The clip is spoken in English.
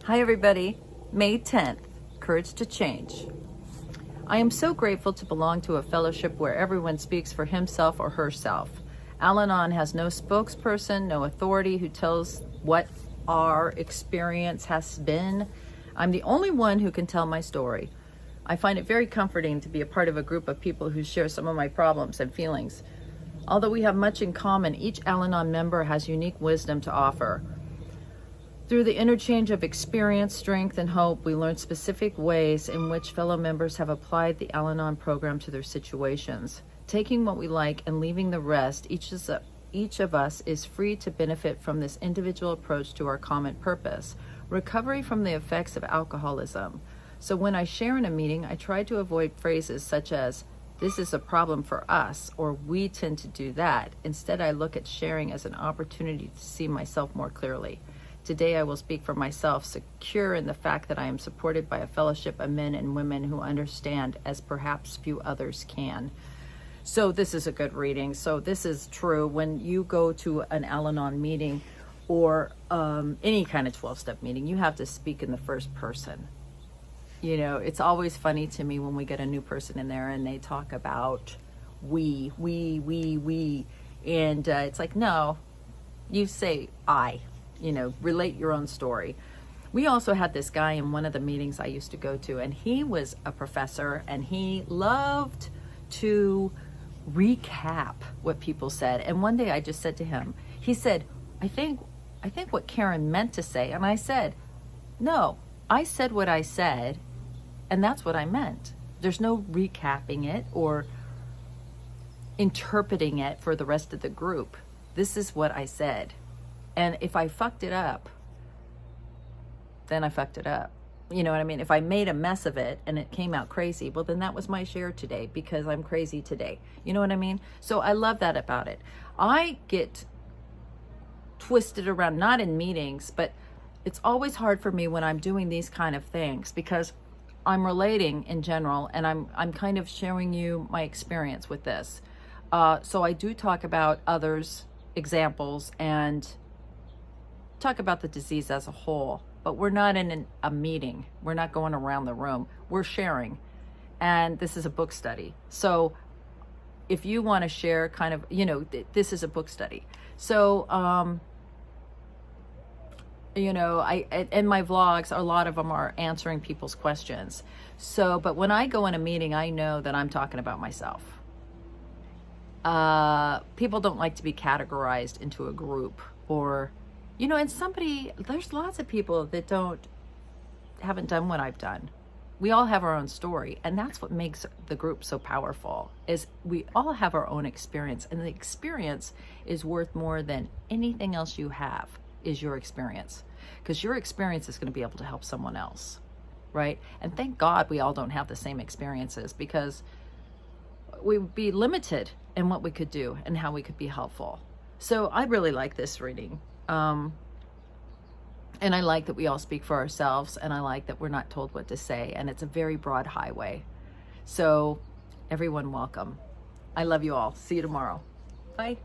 Hi everybody, May 10th, Courage to Change. I am so grateful to belong to a fellowship where everyone speaks for himself or herself. Al-Anon has no spokesperson, no authority who tells what our experience has been. I'm the only one who can tell my story. I find it very comforting to be a part of a group of people who share some of my problems and feelings. Although we have much in common, each Al-Anon member has unique wisdom to offer. Through the interchange of experience, strength, and hope, we learn specific ways in which fellow members have applied the Al-Anon program to their situations. Taking what we like and leaving the rest, each of us is free to benefit from this individual approach to our common purpose, recovery from the effects of alcoholism. So when I share in a meeting, I try to avoid phrases such as, "This is a problem for us," or "We tend to do that." Instead, I look at sharing as an opportunity to see myself more clearly. Today I will speak for myself, secure in the fact that I am supported by a fellowship of men and women who understand as perhaps few others can. So this is a good reading. So this is true when you go to an Al-Anon meeting or any kind of 12-step meeting, you have to speak in the first person. You know, it's always funny to me when we get a new person in there and they talk about we. And it's like, no, you say I. You know, relate your own story. We also had this guy in one of the meetings I used to go to, and he was a professor and he loved to recap what people said. And one day I just said to him, he said, I think what Karen meant to say. And I said, no, I said what I said, and that's what I meant. There's no recapping it or interpreting it for the rest of the group. This is what I said. And if I fucked it up, then I fucked it up. You know what I mean? If I made a mess of it and it came out crazy, well, then that was my share today because I'm crazy today. You know what I mean? So I love that about it. I get twisted around, not in meetings, but it's always hard for me when I'm doing these kind of things because I'm relating in general and I'm kind of showing you my experience with this. So I do talk about others' examples and talk about the disease as a whole, but we're not in a meeting. We're not going around the room. We're sharing. And this is a book study. So if you want to share kind of, you know, this is a book study. So, you know, in my vlogs, a lot of them are answering people's questions. So, but when I go in a meeting, I know that I'm talking about myself. People don't like to be categorized into a group or, you know, and there's lots of people that haven't done what I've done. We all have our own story, and that's what makes the group so powerful, is we all have our own experience, and the experience is worth more than anything else you have, is your experience. Because your experience is going to be able to help someone else, right? And thank God we all don't have the same experiences, because we would be limited in what we could do and how we could be helpful. So I really like this reading. And I like that we all speak for ourselves, and I like that we're not told what to say, and it's a very broad highway. So everyone welcome. I love you all. See you tomorrow. Bye.